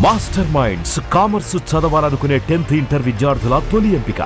Master minds commerce చదవాలనుకునే 10th inter విద్యార్థుల తొలి ఎంపిక.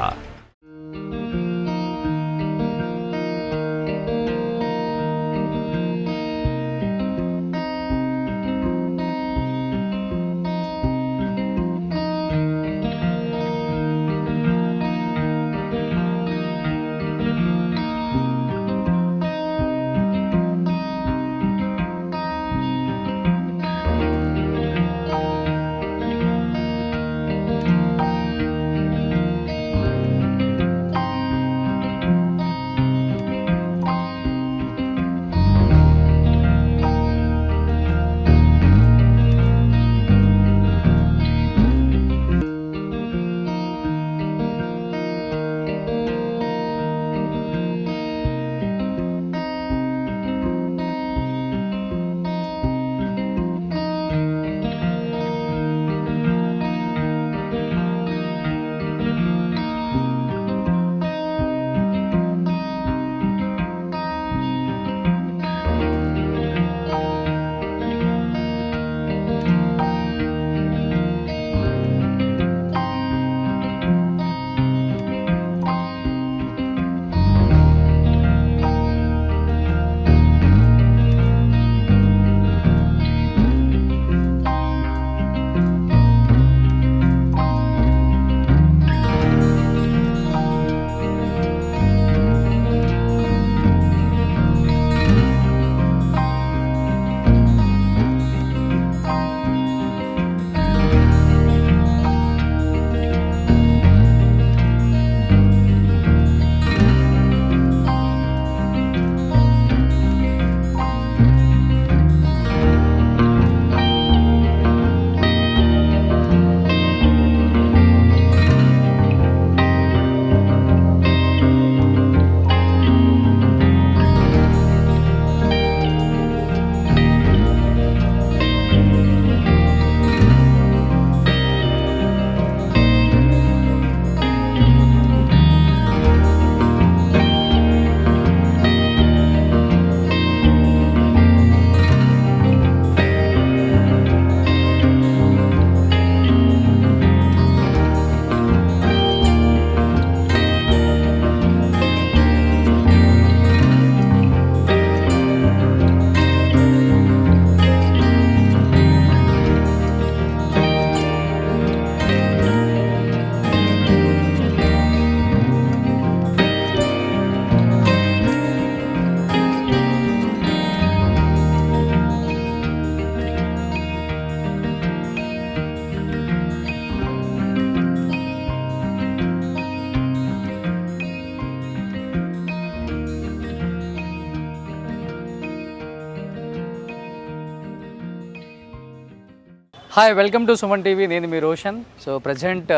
Hi, welcome to Suman TV. నేను మీ రోషన్. సో ప్రజెంట్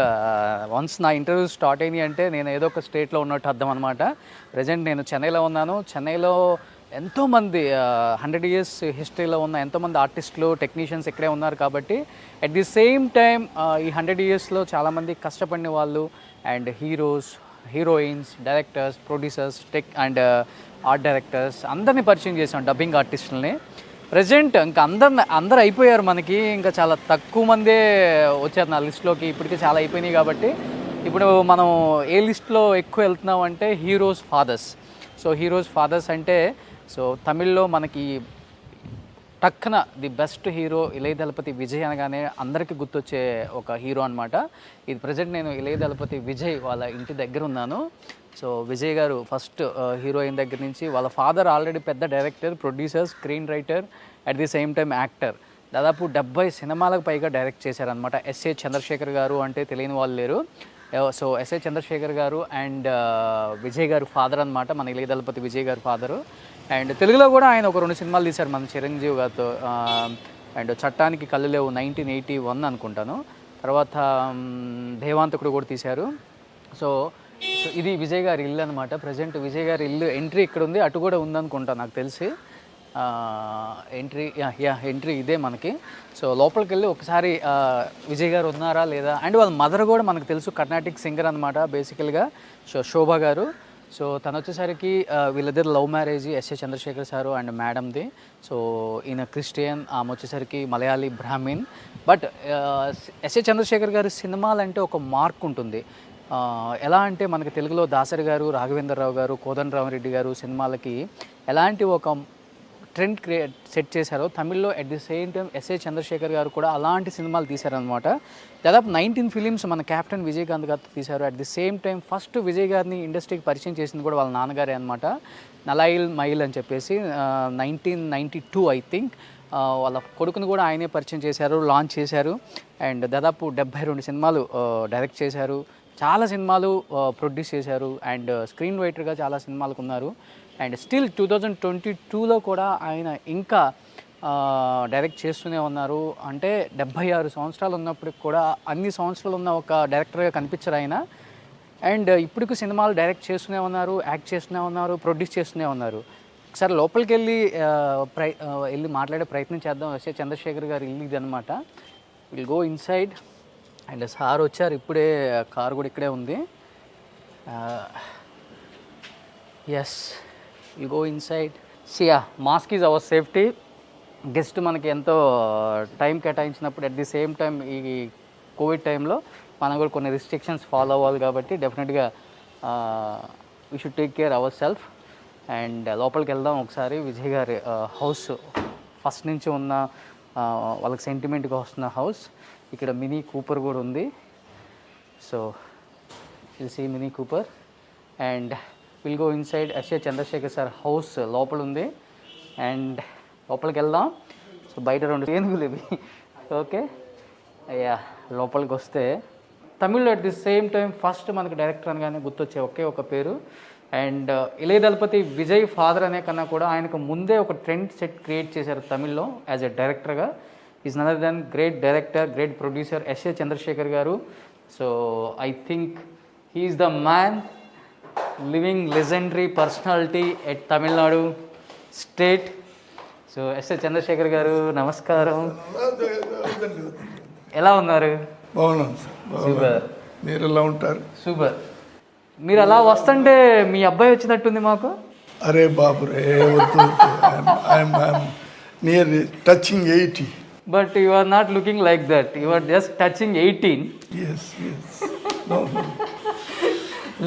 వన్స్ నా ఇంటర్వ్యూ స్టార్ట్ అయింది అంటే నేను ఏదో ఒక స్టేట్లో ఉన్నట్టు అర్థం అనమాట. ప్రజెంట్ నేను చెన్నైలో ఉన్నాను. చెన్నైలో ఎంతోమంది 100 years హిస్టరీలో ఉన్న ఎంతోమంది ఆర్టిస్టులు, టెక్నీషియన్స్ ఇక్కడే ఉన్నారు. కాబట్టి అట్ ది సేమ్ టైం ఈ 100 yearsలో చాలామంది కష్టపడిన వాళ్ళు and heroes, heroines, directors, producers, tech and art directors అందరినీ పరిచయం చేసాం, డబ్బింగ్ ఆర్టిస్టులని. ప్రజెంట్ ఇంకా అందరు అయిపోయారు. మనకి ఇంకా చాలా తక్కువ మందే వచ్చారు నా లిస్ట్లోకి. ఇప్పటికే చాలా అయిపోయినాయి. కాబట్టి ఇప్పుడు మనం ఏ లిస్ట్లో ఎక్కువ వెళ్తున్నాం అంటే heroes fathers. So heroes fathers అంటే సో తమిళ్లో మనకి టక్కున the best hero Ilaya Thalapathy Vijay అనగానే అందరికీ గుర్తొచ్చే ఒక హీరో అనమాట. ఇది ప్రజెంట్ నేను ఇళయ దళపతి విజయ్ వాళ్ళ ఇంటి దగ్గర ఉన్నాను. సో విజయ్ గారు ఫస్ట్ హీరోయిన్ దగ్గర నుంచి వాళ్ళ ఫాదర్ ఆల్రెడీ పెద్ద director, producer, screen writer, at the same time actor. దాదాపు 70 సినిమాలకు పైగా డైరెక్ట్ చేశారనమాట. ఎస్ఏ చంద్రశేఖర్ గారు అంటే తెలియని వాళ్ళు లేరు. సో ఎస్ఏ చంద్రశేఖర్ గారు అండ్ విజయ్ గారు ఫాదర్ అనమాట, మన ఇళయ దళపతి విజయ్ గారు ఫాదరు. అండ్ తెలుగులో కూడా ఆయన ఒక 2 సినిమాలు తీశారు మన చిరంజీవి గారితో. అండ్ చట్టానికి కళ్ళు లేవు 1981 అనుకుంటాను. తర్వాత దేవాంతకుడు కూడా తీశారు. సో ఇది విజయ్ గారి ఇల్లు అనమాట. ప్రజెంట్ విజయ్ గారి ఇల్లు ఎంట్రీ ఇక్కడ ఉంది, అటు కూడా ఉందనుకుంటా నాకు తెలిసి. ఎంట్రీ ఇదే మనకి. సో లోపలికి వెళ్ళి ఒకసారి విజయ్ గారు ఉన్నారా లేదా, అండ్ వాళ్ళ మదర్ కూడా మనకు తెలుసు, కర్ణాటిక్ సింగర్ అనమాట బేసికల్గా. సో శోభ గారు. సో తను వచ్చేసరికి వీళ్ళిద్దరు love marriage SA Chandrasekhar sir and మేడంది. సో ఈయన క్రిస్టియన్, ఆమె వచ్చేసరికి మలయాళీ బ్రాహ్మిన్. బట్ ఎస్ఏ చంద్రశేఖర్ గారి సినిమాలంటే ఒక మార్క్ ఉంటుంది. ఎలా అంటే మనకి తెలుగులో దాసరి గారు, రాఘవేంద్రరావు గారు, కోదండరామరెడ్డి గారు సినిమాలకి ఎలాంటి ఒక ట్రెండ్ సెట్ చేశారో, తమిళ్లో at the same time SA Chandrasekhar గారు కూడా అలాంటి సినిమాలు తీశారనమాట. దాదాపు 19 ఫిలిమ్స్ మన కెప్టెన్ విజయకాంత్ గారు తీశారు. At the same time first Vijay గారిని ఇండస్ట్రీకి పరిచయం చేసింది కూడా వాళ్ళ నాన్నగారే అనమాట. నలాయిల్ మైల్ అని చెప్పేసి 1992 ఐ థింక్ వాళ్ళ కొడుకుని కూడా ఆయనే పరిచయం చేశారు, లాంచ్ చేశారు. అండ్ దాదాపు 72 సినిమాలు డైరెక్ట్ చేశారు, చాలా సినిమాలు ప్రొడ్యూస్ చేశారు, అండ్ స్క్రీన్ రైటర్గా చాలా సినిమాలకు ఉన్నారు. అండ్ స్టిల్ 2022లో కూడా ఆయన ఇంకా డైరెక్ట్ చేస్తూనే ఉన్నారు. అంటే 76 సంవత్సరాలు ఉన్నప్పటికి కూడా అన్ని సంవత్సరాలు ఉన్న ఒక డైరెక్టర్గా కనిపించారు ఆయన. అండ్ ఇప్పటికి సినిమాలు డైరెక్ట్ చేస్తూనే ఉన్నారు, యాక్ట్ చేస్తూనే ఉన్నారు, ప్రొడ్యూస్ చేస్తూనే ఉన్నారు. ఒకసారి లోపలికి వెళ్ళి మాట్లాడే ప్రయత్నం చేద్దాం. ఎస్ఏ చంద్రశేఖర్ గారు ఇల్లు ఇది అనమాట. Will go inside. And sir వచ్చారు ఇప్పుడే, కారు కూడా ఇక్కడే ఉంది. Yes, will go inside. See a mask is our safety. Guest మనకి ఎంతో టైం కేటాయించినప్పుడు అట్ ది సేమ్ టైం ఈ కోవిడ్ టైంలో మనం కూడా కొన్ని రిస్ట్రిక్షన్స్ ఫాలో అవ్వాలి కాబట్టి డెఫినెట్గా we should take care our self. And లోపలికి వెళ్దాం ఒకసారి. విజయ్ గారి హౌస్ ఫస్ట్ నుంచి ఉన్న వాళ్ళకి సెంటిమెంట్గా వస్తున్న హౌస్. ఇక్కడ మినీ కూపర్ కూడా ఉంది. So will see Mini Cooper and will go inside. SA Chandrasekhar sir house లోపల ఉంది. అండ్ లోపలికి వెళ్దాం. సో బయట 2 ఏనుగులు ఇవి. ఓకే, అయ్యా లోపలికి వస్తే తమిళ్లో at the same time first మనకి డైరెక్టర్ అనగానే గుర్తొచ్చే ఒకే ఒక పేరు. అండ్ ఇళయ దళపతి విజయ్ ఫాదర్ అనే కన్నా కూడా ఆయనకు ముందే ఒక ట్రెండ్ సెట్ క్రియేట్ చేశారు తమిళ్లో యాజ్ ఎ డైరెక్టర్గా. Is other than great director, great producer SA Chandrasekhar garu. So I think he's the man, living legendary personality at Tamil Nadu state. So SA Chandrasekhar garu నమస్కారం, ఎలా ఉన్నారు? బాగున్నాను సార్. సూపర్. మీరు ఎలా ఉంటారు? సూపర్. మీరు అలా వస్తుంటే మీ అబ్బాయి వచ్చినట్టుంది మాకు. అరే బాబు రే, I'm near touching 80. But you are not looking like that, you are just touching 18. Yes yes.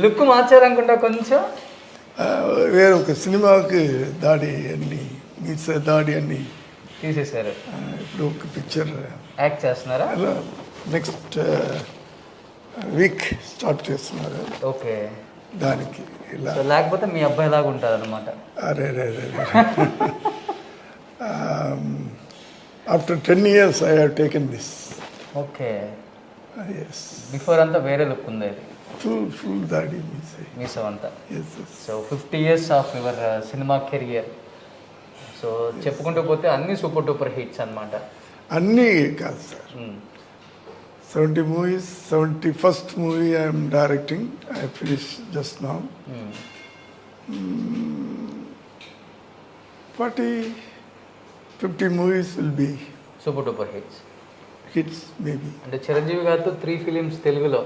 Look మార్చారనుకుంటా కొంచెం. వేరే ఒక సినిమాకి దాడి అన్ని దాడి అన్ని తీసేశారు. ఇప్పుడు ఒక పిక్చర్ యాక్ట్ చేస్తున్నారా? నెక్స్ట్ వీక్ స్టార్ట్ చేస్తున్నారు. ఓకే, దానికి ఇలా. లేకపోతే మీ అబ్బాయి లాగా ఉంటారు అనమాట. అరే రే రే. After 10 years I have taken this. Okay. Yes. Before అంతా వేరే లుక్ ఉంది. Full దాడి మీసో అంతా. Yes, yes. So 50 years of your cinema career. So చెప్పుకుంటూ పోతే అన్ని సూపర్ డూపర్ హిట్స్ అనమాట. అన్నీ కాదు sir. 70 movies, 71st movie I am directing. I finished just now. 40-50 movies will be super duper hits. hits maybe. అంటే చిరంజీవి గారితో 3 films తెలుగులో,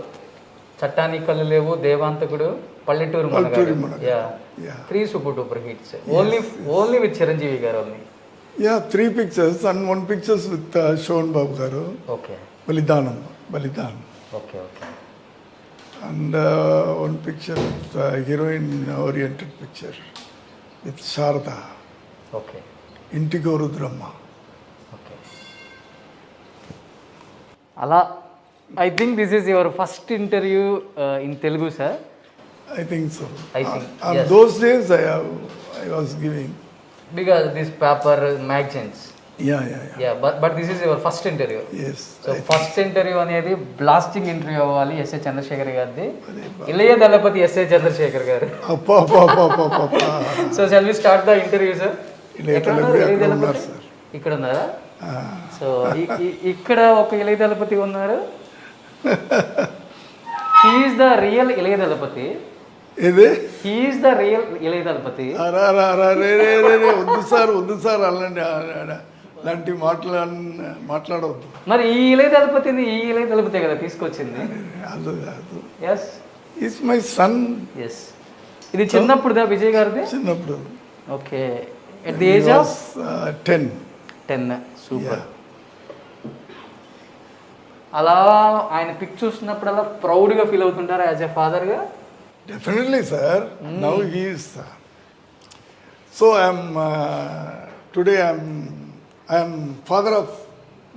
చట్టానికి కళ్ళు లేవు, Devanthakudu, Palleturu Managadu. Yeah, 3 super duper hits. Only with Chiranjeevi garu only. Yeah, 3 pictures and 1 pictures with Shovan Babu garu. Okay. Balidanam. Okay okay. And 1 picture with heroine oriented picture with Sharda. Okay. Intigo Rudramma. Okay. అలా I think this is your first interview in Telugu sir. I think so. I think, on yes. those days I was giving. Because this paper magazines. Yeah. But this is your first interview. Yes. So first interview అనేది blasting interview అవ్వాలి SA Chandrasekhar గారిది. ఇళయ దళపతి SA Chandrasekhar గారు. అప్పా. So shall we start the interview sir? ఇక్కడ ఉన్నారా? So ఇక్కడ ఒక ఇళయ దళపతి ఉన్నారు. He is the real ఇళయ దళపతి. ఇది He is the real ఇళయ దళపతి. వద్దు సార్ అలాంటి మాట్లాడవద్దు. మరి ఈ ఇళయ దళపతిని ఈ ఇళయ దళపతి కదా తీసుకొచ్చింది. అది yes is my son. yes ఇది చిన్నప్పుడుదా విజయ్ గారిది? చిన్నప్పుడు. Okay. At the age of 10. Super. అలా ఆయన పిక్ చూసినప్పుడల్లా ప్రౌడ్గా ఫీల్ అవుతుంటారా యాజ్ ఎ ఫాదర్గా? Definitely, sir. Now he is. So today I am father of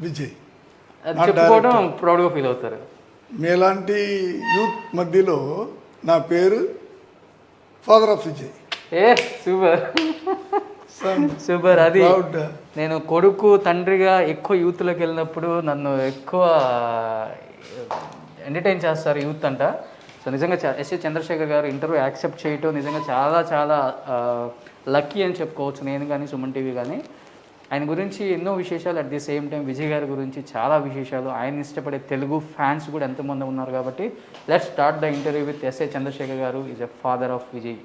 Vijay. అది చెప్పుకోవడం ప్రౌడ్గా ఫీల్ అవుతారు. మీలాంటి యూత్ మధ్యలో నా పేరు father of Vijay. Super super. అది నేను కొడుకు తండ్రిగా ఎక్కువ యూత్లోకి వెళ్ళినప్పుడు నన్ను ఎక్కువ ఎంటర్టైన్ చేస్తారు యూత్ అంట. సో నిజంగా ఎస్ఏ చంద్రశేఖర్ గారు ఇంటర్వ్యూ యాక్సెప్ట్ చేయటం నిజంగా చాలా చాలా లక్కీ అని చెప్పుకోవచ్చు నేను కానీ సుమన్ టీవీ కానీ. ఆయన గురించి ఎన్నో విశేషాలు, at the same time Vijay గారి గురించి చాలా విశేషాలు, ఆయన ఇష్టపడే తెలుగు ఫ్యాన్స్ కూడా ఎంతమంది ఉన్నారు. కాబట్టి let's start the interview with S A Chandrasekhar garu is a father of Vijay.